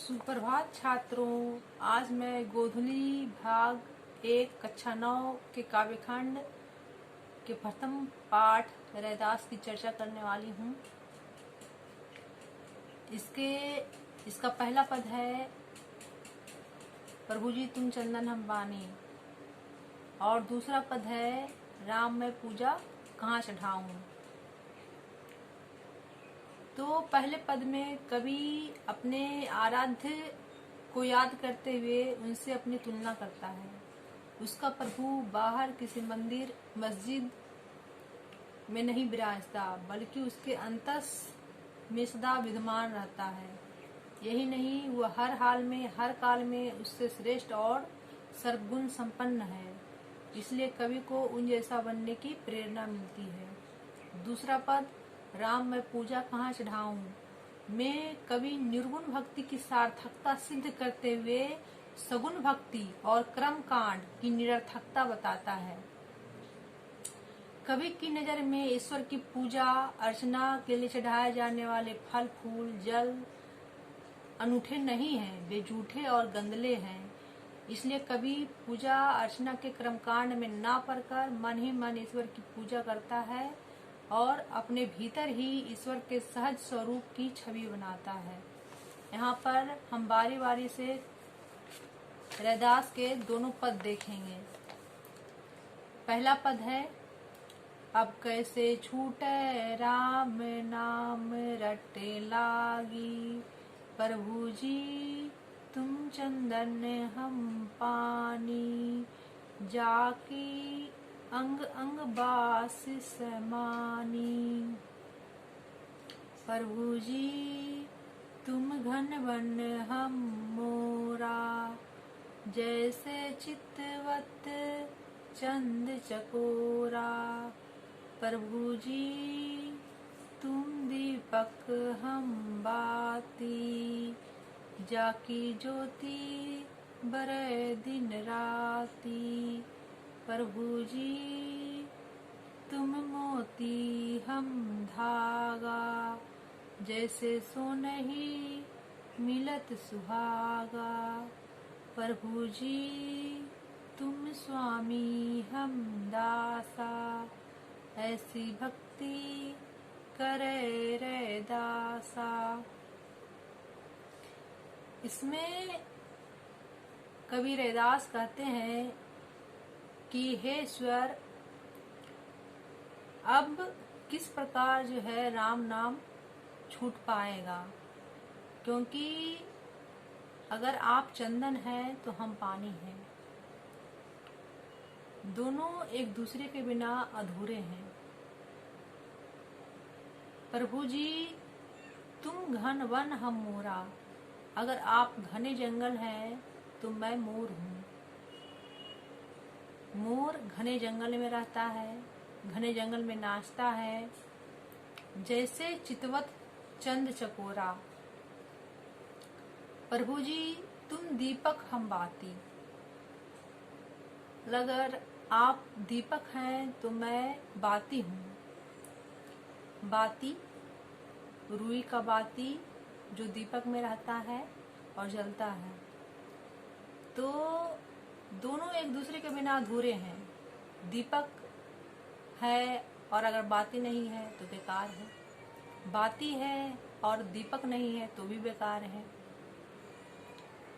सुप्रभात छात्रों। आज मैं गोधुली भाग 1 कक्षा 9 के काव्यखंड के प्रथम पाठ रैदास की चर्चा करने वाली हूँ। इसका पहला पद है प्रभु जी तुम चंदन हम बानी, और दूसरा पद है राम मैं पूजा कहाँ चढ़ाऊं। तो पहले पद में कवि अपने आराध्य को याद करते हुए उनसे अपनी तुलना करता है। उसका प्रभु बाहर किसी मंदिर मस्जिद में नहीं विराजता, बल्कि उसके अंतस में सदा विद्यमान रहता है। यही नहीं, वह हर हाल में हर काल में उससे श्रेष्ठ और सर्वगुण संपन्न है। इसलिए कवि को उन जैसा बनने की प्रेरणा मिलती है। दूसरा पद राम मैं पूजा कहाँ चढ़ाऊं में कवि निर्गुण भक्ति की सार्थकता सिद्ध करते हुए सगुण भक्ति और क्रम कांड की निरर्थकता बताता है। कवि की नजर में ईश्वर की पूजा अर्चना के लिए चढ़ाए जाने वाले फल फूल जल अनूठे नहीं हैं, वे झूठे और गंदले हैं। इसलिए कवि पूजा अर्चना के क्रमकांड में ना पड़कर मन ही मन ईश्वर की पूजा करता है और अपने भीतर ही ईश्वर के सहज स्वरूप की छवि बनाता है। यहाँ पर हम बारी बारी से रैदास के दोनों पद देखेंगे। पहला पद है अब कैसे छूटे राम नाम रटे लागी, प्रभु जी तुम चंदन हम पानी, जाकी अंग अंग बास समानी, प्रभु जी तुम घन वन हम मोरा, जैसे चितवत चंद चकोरा, प्रभु जी तुम दीपक हम बाती, जाकी ज्योति बरे दिन राती, प्रभु जी तुम मोती हम धागा, जैसे सोनहि मिलत सुहागा, प्रभु जी तुम स्वामी हम दासा, ऐसी भक्ति करे रैदासा। इसमें कवि रैदास कहते हैं कि हे ईश्वर, अब किस प्रकार जो है राम नाम छूट पाएगा, क्योंकि अगर आप चंदन हैं तो हम पानी हैं। दोनों एक दूसरे के बिना अधूरे हैं। प्रभु जी तुम घन वन हम मोरा, अगर आप घने जंगल हैं तो मैं मोर हूँ। मोर घने जंगल में रहता है, घने जंगल में नाचता है। जैसे चितवत चंद चकोरा, प्रभु जी तुम दीपक हम बाती, अगर आप दीपक हैं तो मैं बाती हूँ। बाती रुई का बाती जो दीपक में रहता है और जलता है। तो दोनों एक दूसरे के बिना अधूरे हैं। दीपक है और अगर बाती नहीं है तो बेकार है, बाती है और दीपक नहीं है तो भी बेकार है।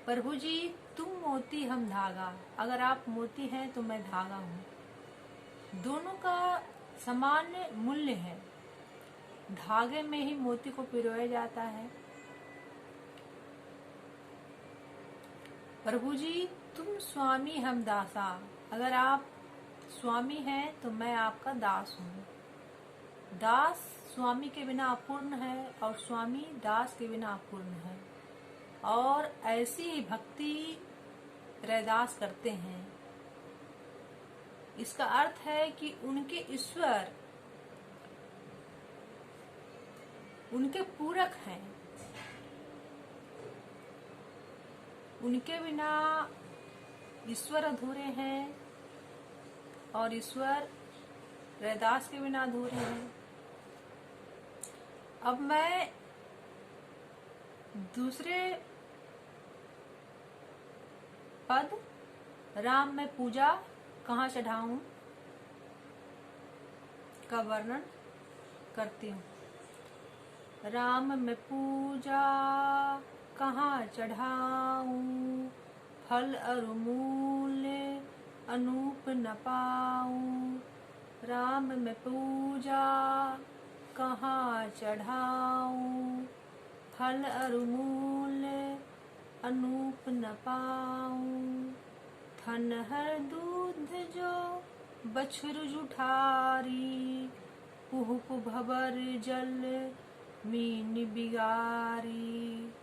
प्रभु जी तुम मोती हम धागा, अगर आप मोती हैं तो मैं धागा हूँ। दोनों का समान मूल्य है। धागे में ही मोती को पिरोया जाता है। प्रभु जी तुम स्वामी हम दासा, अगर आप स्वामी हैं तो मैं आपका दास हूँ। दास स्वामी के बिना अपूर्ण है और स्वामी दास के बिना अपूर्ण है। और ऐसी ही भक्ति रैदास करते हैं। इसका अर्थ है कि उनके ईश्वर उनके पूरक हैं। उनके बिना ईश्वर अधूरे हैं और ईश्वर रैदास के बिना अधूरे हैं। अब मैं दूसरे पद राम मैं पूजा कहाँ चढ़ाऊं का वर्णन करती हूँ। राम मैं पूजा कहाँ चढ़ाऊं, फल अरु मूल अनूप न पाऊं। राम मैं पूजा कहाँ चढ़ाऊं, फल अरु मूल अनूप न पाऊं। थन हर दूध जो बछरु जुठारी, पुहुप भबर जल मीन बिगारी।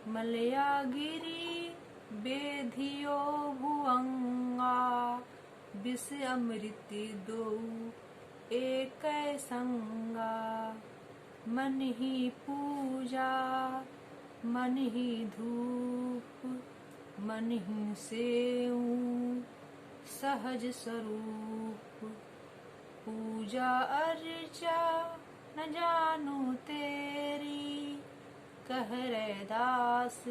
मलया गिरी बेधियो भुअंगा, विष अमृत दो एक संगा। मन ही पूजा मन ही धूप, मन ही सेऊं सहज स्वरूप। पूजा अर्चा न जानू तेरी, कह रैदास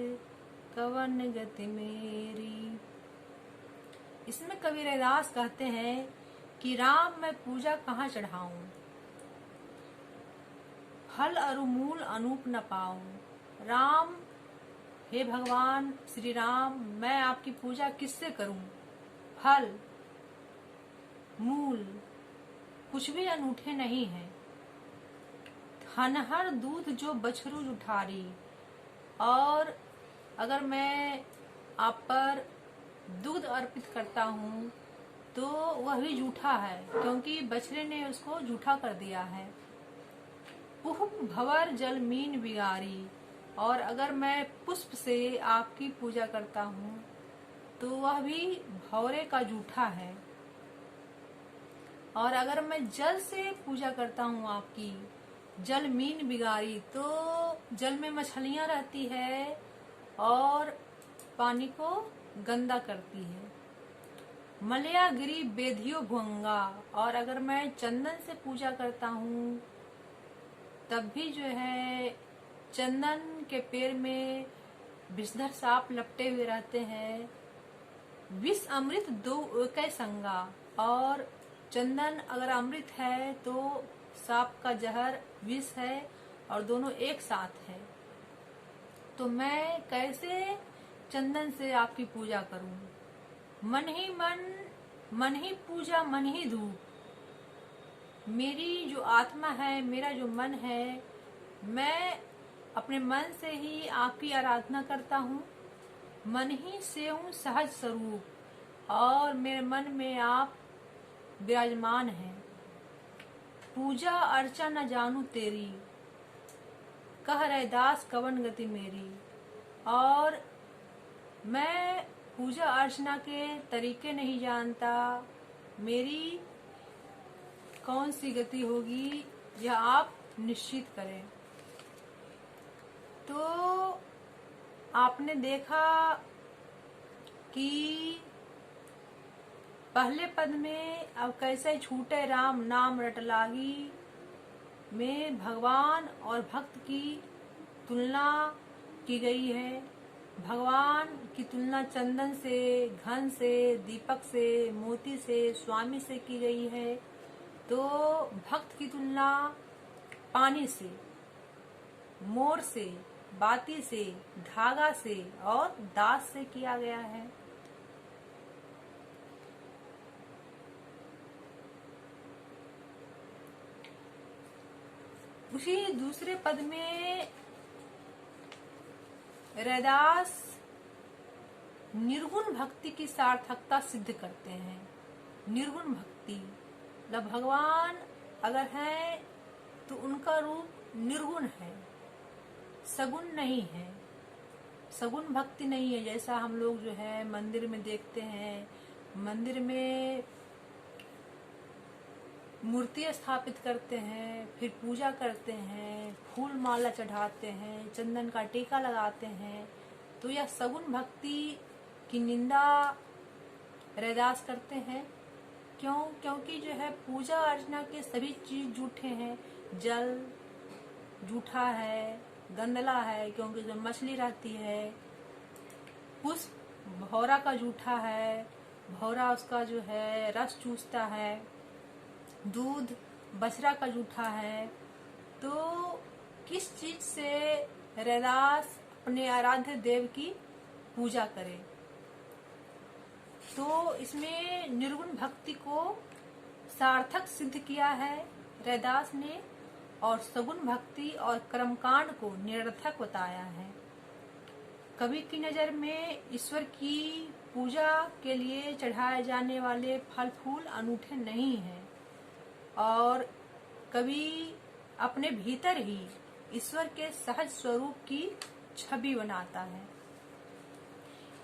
कवन गति मेरी। इसमें कवि रैदास कहते हैं कि राम मैं पूजा कहाँ चढ़ाऊं, फल अरु मूल अनूप न पाऊं। राम हे भगवान श्री राम, मैं आपकी पूजा किससे करूं, फल मूल कुछ भी अनूठे नहीं है। हनहर दूध जो बछरू जुठारी, और अगर मैं आप पर दूध अर्पित करता हूँ तो वह भी जूठा है, क्योंकि बछड़े ने उसको जूठा कर दिया है। पुष्प भंवर जल मीन बिगारी, और अगर मैं पुष्प से आपकी पूजा करता हूँ तो वह भी भंवरे का जूठा है। और अगर मैं जल से पूजा करता हूँ आपकी, जल मीन बिगारी, तो जल में मछलियां रहती है और पानी को गंदा करती है। मलया गिरी बेधियो भुअंगा, और अगर मैं चंदन से पूजा करता हूँ तब भी जो है चंदन के पेड़ में विषधर सांप लपटे हुए रहते हैं। विष अमृत दो एक संगा, और चंदन अगर अमृत है तो सांप का जहर विष है, और दोनों एक साथ है। तो मैं कैसे चंदन से आपकी पूजा करूं। मन ही मन, मन ही पूजा मन ही धूप। मेरी जो आत्मा है, मेरा जो मन है, मैं अपने मन से ही आपकी आराधना करता हूँ। मन ही से हूँ सहज स्वरूप, और मेरे मन में आप विराजमान हैं। पूजा अर्चा न जानू तेरी, कह रैदास कवन गति मेरी। और मैं पूजा अर्चना के तरीके नहीं जानता, मेरी कौन सी गति होगी यह आप निश्चित करें। तो आपने देखा कि पहले पद में अब कैसे छूटे राम नाम रटलागी में भगवान और भक्त की तुलना की गई है। भगवान की तुलना चंदन से, घन से, दीपक से, मोती से, स्वामी से की गई है। तो भक्त की तुलना पानी से, मोर से, बाती से, धागा से और दास से किया गया है। उसी दूसरे पद में रैदास निर्गुण भक्ति की सार्थकता सिद्ध करते हैं। निर्गुण भक्ति मतलब भगवान अगर है तो उनका रूप निर्गुण है, सगुण नहीं है। सगुण भक्ति नहीं है, जैसा हम लोग जो है मंदिर में देखते हैं। मंदिर में मूर्ति स्थापित करते हैं, फिर पूजा करते हैं, फूल माला चढ़ाते हैं, चंदन का टीका लगाते हैं। तो यह सगुण भक्ति की निंदा रैदास करते हैं। क्यों? क्योंकि जो है पूजा अर्चना के सभी चीज झूठे हैं। जल झूठा है, गंदला है क्योंकि जो मछली रहती है। पुष्प भौरा का जूठा है, भौरा उसका जो है रस चूसता है, दूध बछड़ा का जूठा है। तो किस चीज से रैदास अपने आराध्य देव की पूजा करे? तो इसमें निर्गुण भक्ति को सार्थक सिद्ध किया है रैदास ने, और सगुण भक्ति और कर्मकांड को निरर्थक बताया है। कवि की नजर में ईश्वर की पूजा के लिए चढ़ाए जाने वाले फल फूल अनूठे नहीं हैं, और कवि अपने भीतर ही ईश्वर के सहज स्वरूप की छवि बनाता है।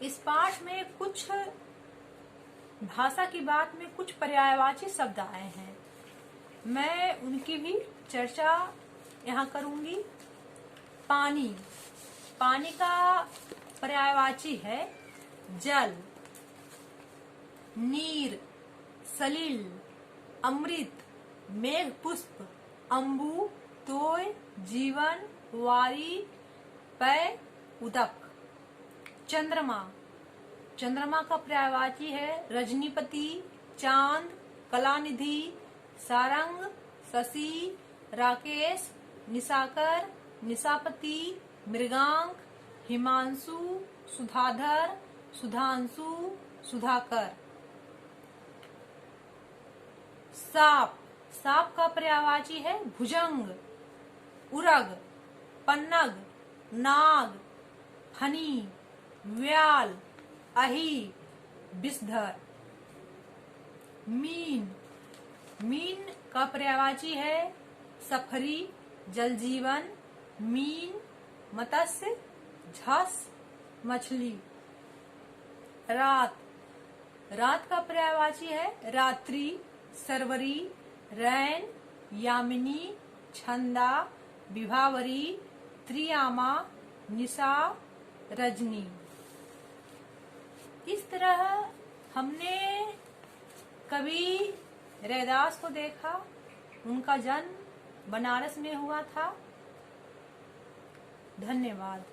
इस पाठ में कुछ भाषा की बात में कुछ पर्यायवाची शब्द आए हैं, मैं उनकी भी चर्चा यहाँ करूंगी। पानी, पानी का पर्यायवाची है जल, नीर, सलिल, अमृत, मेघ पुष्प, अम्बु, तोय, जीवन, वारी, पय, उदक। चंद्रमा, चंद्रमा का पर्यायवाची है रजनीपति, चांद, कलानिधि, सारंग, शशि, राकेश, निशाकर, निशापति, मृगांक, हिमांशु, सुधाधर, सुधांशु, सुधाकर। साप, साप का पर्यायवाची है भुजंग, उरग, पन्नग, नाग, फनी, व्याल, अही, विषधर। मीन, मीन का पर्यायवाची है सफरी, जलजीवन, मीन, मत्स्य, झस, मछली। रात, रात का पर्यायवाची है रात्रि, सरवरी, रैन, यामिनी, छंदा, विभावरी, त्रियामा, निशा, रजनी। इस तरह हमने कवि रैदास को देखा। उनका जन्म बनारस में हुआ था। धन्यवाद।